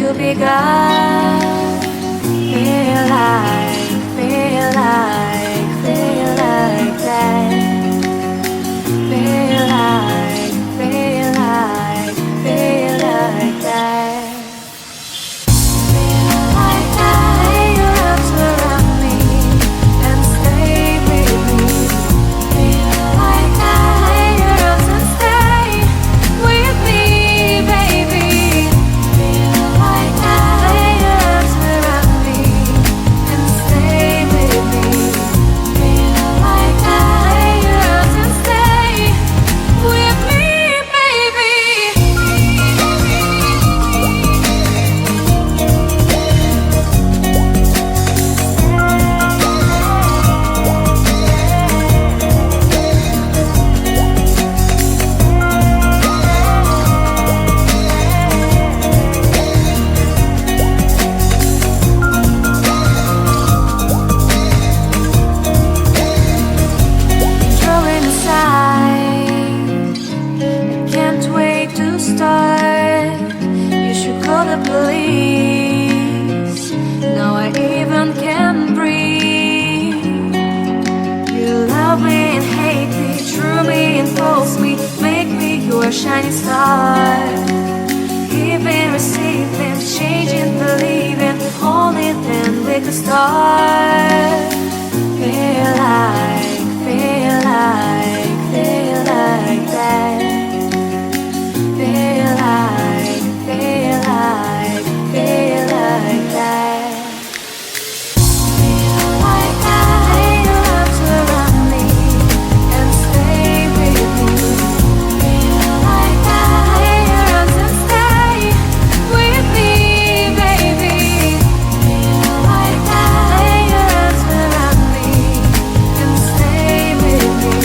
you begun. Feel like, feel like, feel like that. Feel like, feel like, feel like that. Feel like that your arms around me and stay with me. Feel like that your arms and stay with me, baby. Feel like that your arms around me and stay with me. Feel like that your arms and stay with me, baby. Drawing aside, I can't wait to start. You should call the police. Now I even can't breathe. You love me and hate me, true me and false me, make me your shining star. Giving, receiving, changing, believing, only then we could start. Feel like, feel like, feel like that. Feel like, feel like, feel like that. Feel like that your arms around me and stay with me. Feel like that your arms and stay with me, baby. Feel like that your arms around me and stay with me.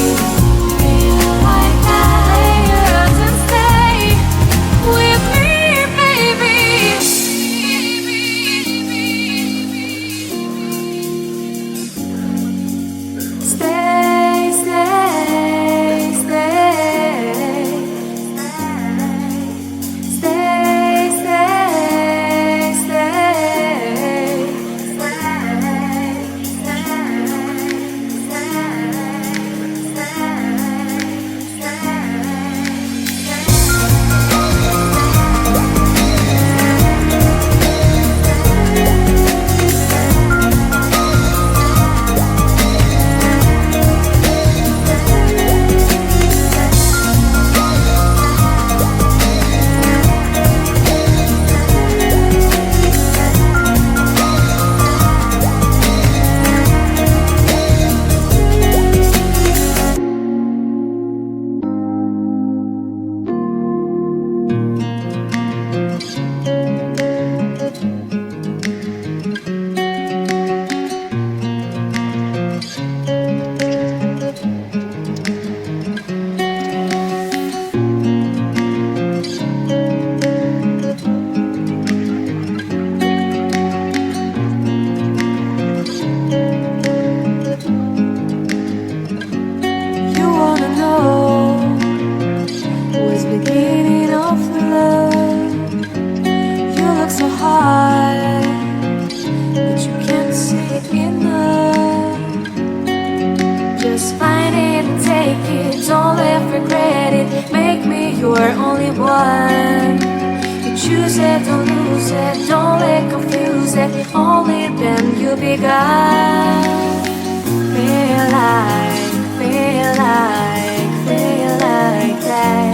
Feel like that your arms and stay with me, baby. Stay, stay, stay. Stay, stay, stay. You wanna know what's beginning of love? You look so hard, but you can't see it enough. Just find it and take it, don't let regret it. Make me your only one. You choose it, don't lose it, don't let confuse it. Only then you begun. Feel like, feel like, feel like that.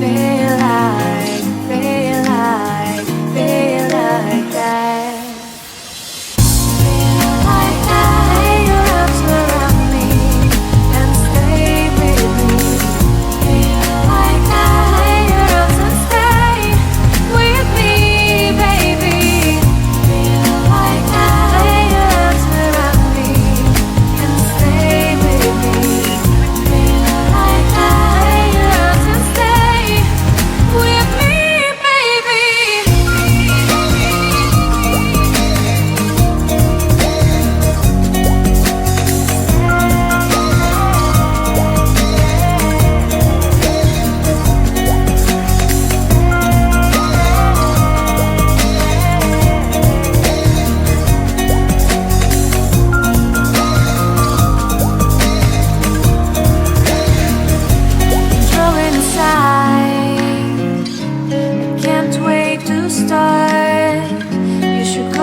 Feel like, feel like, feel like that. Feel like that your arms around me and stay with me. Feel like that your arms and stay with me, baby. Feel like that your arms around me and stay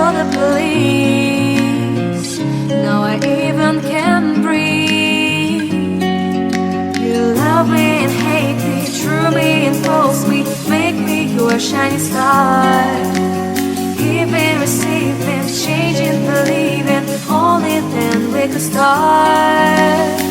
call the police. Now I even can't breathe. You love me and hate me, true me and false me, make me your shining star. Giving, receiving, changing, believing, only then we could start.